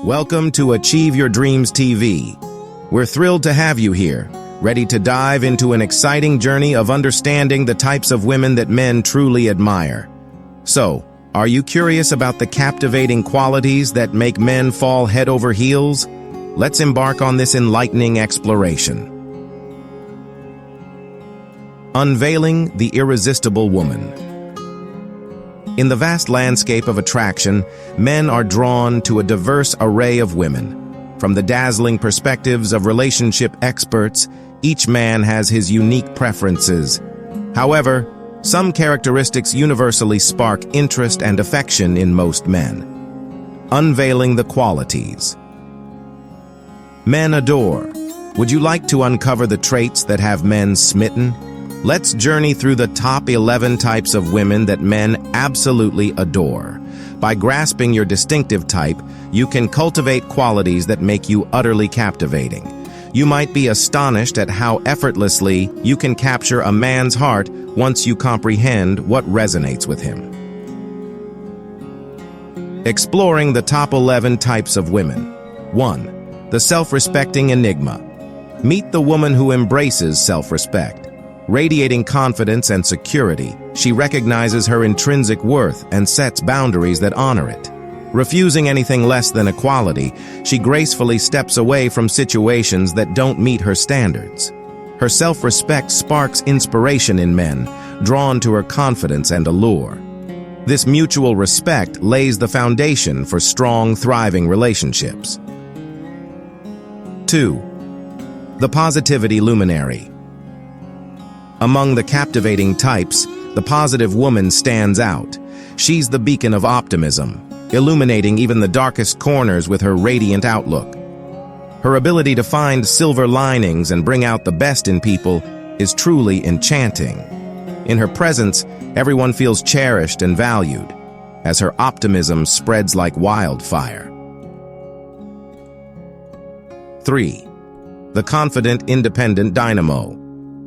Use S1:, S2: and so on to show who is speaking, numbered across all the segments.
S1: Welcome to Achieve Your Dreams TV. We're thrilled to have you here, ready to dive into an exciting journey of understanding the types of women that men truly admire. So, are you curious about the captivating qualities that make men fall head over heels? Let's embark on this enlightening exploration. Unveiling the irresistible woman. In the vast landscape of attraction, men are drawn to a diverse array of women. From the dazzling perspectives of relationship experts, each man has his unique preferences. However, some characteristics universally spark interest and affection in most men. Unveiling the qualities. Men adore. Would you like to uncover the traits that have men smitten? Let's journey through the top 11 types of women that men absolutely adore. By grasping your distinctive type, you can cultivate qualities that make you utterly captivating. You might be astonished at how effortlessly you can capture a man's heart once you comprehend what resonates with him. Exploring the top 11 types of women. 1. The self-respecting enigma. Meet the woman who embraces self-respect. Radiating confidence and security, she recognizes her intrinsic worth and sets boundaries that honor it. Refusing anything less than equality, she gracefully steps away from situations that don't meet her standards. Her self-respect sparks inspiration in men, drawn to her confidence and allure. This mutual respect lays the foundation for strong, thriving relationships. 2. The positivity luminary. Among the captivating types, the positive woman stands out. She's the beacon of optimism, illuminating even the darkest corners with her radiant outlook. Her ability to find silver linings and bring out the best in people is truly enchanting. In her presence, everyone feels cherished and valued, as her optimism spreads like wildfire. 3. The confident, independent dynamo.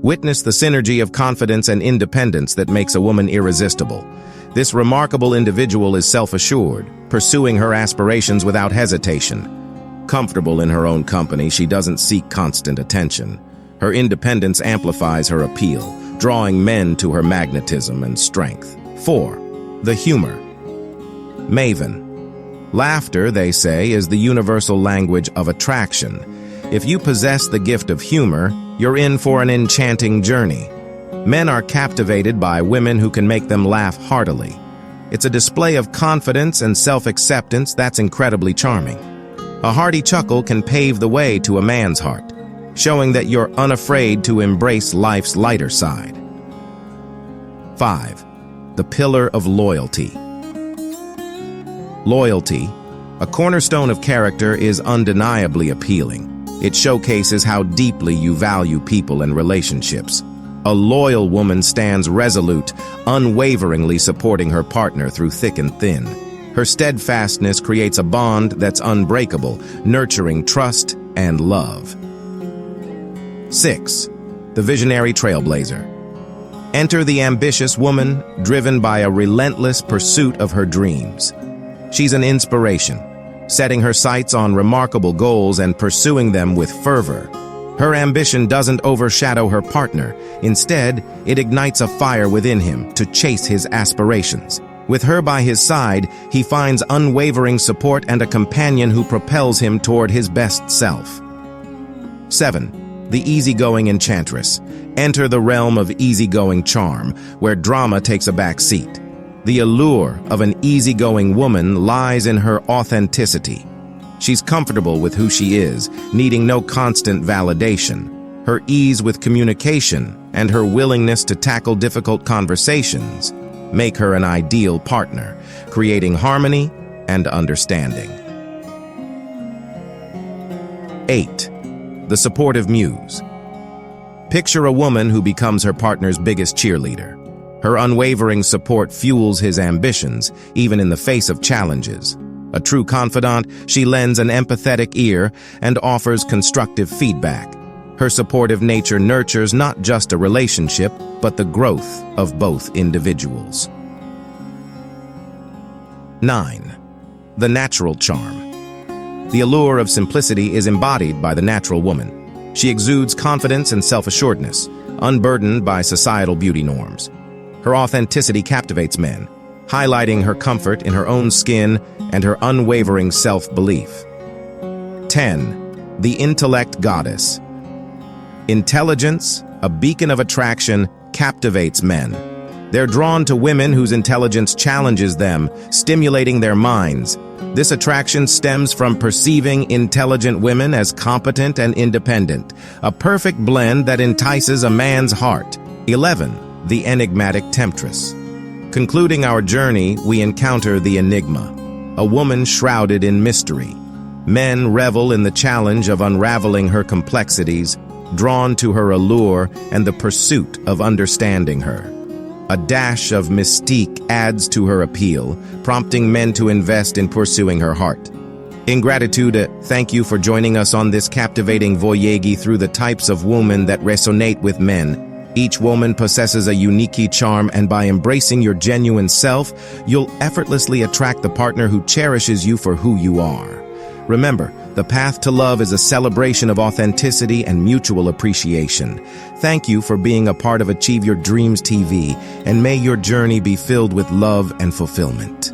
S1: Witness the synergy of confidence and independence that makes a woman irresistible. This remarkable individual is self-assured, pursuing her aspirations without hesitation. Comfortable in her own company, she doesn't seek constant attention. Her independence amplifies her appeal, drawing men to her magnetism and strength. 4. The humor. Maven. Laughter, they say, is the universal language of attraction. If you possess the gift of humor, you're in for an enchanting journey. Men are captivated by women who can make them laugh heartily. It's a display of confidence and self-acceptance that's incredibly charming. A hearty chuckle can pave the way to a man's heart, showing that you're unafraid to embrace life's lighter side. 5. The pillar of loyalty. Loyalty, a cornerstone of character, is undeniably appealing. It showcases how deeply you value people and relationships. A loyal woman stands resolute, unwaveringly supporting her partner through thick and thin. Her steadfastness creates a bond that's unbreakable, nurturing trust and love. 6. The visionary trailblazer. Enter the ambitious woman, driven by a relentless pursuit of her dreams. She's an inspiration, setting her sights on remarkable goals and pursuing them with fervor. Her ambition doesn't overshadow her partner. Instead, it ignites a fire within him to chase his aspirations. With her by his side, he finds unwavering support and a companion who propels him toward his best self. 7. The easygoing enchantress. Enter the realm of easygoing charm, where drama takes a back seat. The allure of an easygoing woman lies in her authenticity. She's comfortable with who she is, needing no constant validation. Her ease with communication and her willingness to tackle difficult conversations make her an ideal partner, creating harmony and understanding. 8. The supportive muse. Picture a woman who becomes her partner's biggest cheerleader. Her unwavering support fuels his ambitions, even in the face of challenges. A true confidant, she lends an empathetic ear and offers constructive feedback. Her supportive nature nurtures not just a relationship, but the growth of both individuals. 9. The natural charm. The allure of simplicity is embodied by the natural woman. She exudes confidence and self-assuredness, unburdened by societal beauty norms. Her authenticity captivates men, highlighting her comfort in her own skin and her unwavering self-belief. 10. The intellect goddess. Intelligence, a beacon of attraction, captivates men. They're drawn to women whose intelligence challenges them, stimulating their minds. This attraction stems from perceiving intelligent women as competent and independent, a perfect blend that entices a man's heart. 11. The enigmatic temptress. Concluding our journey, we encounter the enigma, a woman shrouded in mystery. Men revel in the challenge of unraveling her complexities, drawn to her allure and the pursuit of understanding her. A dash of mystique adds to her appeal, prompting men to invest in pursuing her heart. In gratitude, thank you for joining us on this captivating voyage through the types of women that resonate with men. Each woman possesses a unique charm, and by embracing your genuine self, you'll effortlessly attract the partner who cherishes you for who you are. Remember, the path to love is a celebration of authenticity and mutual appreciation. Thank you for being a part of Achieve Your Dreams TV, and may your journey be filled with love and fulfillment.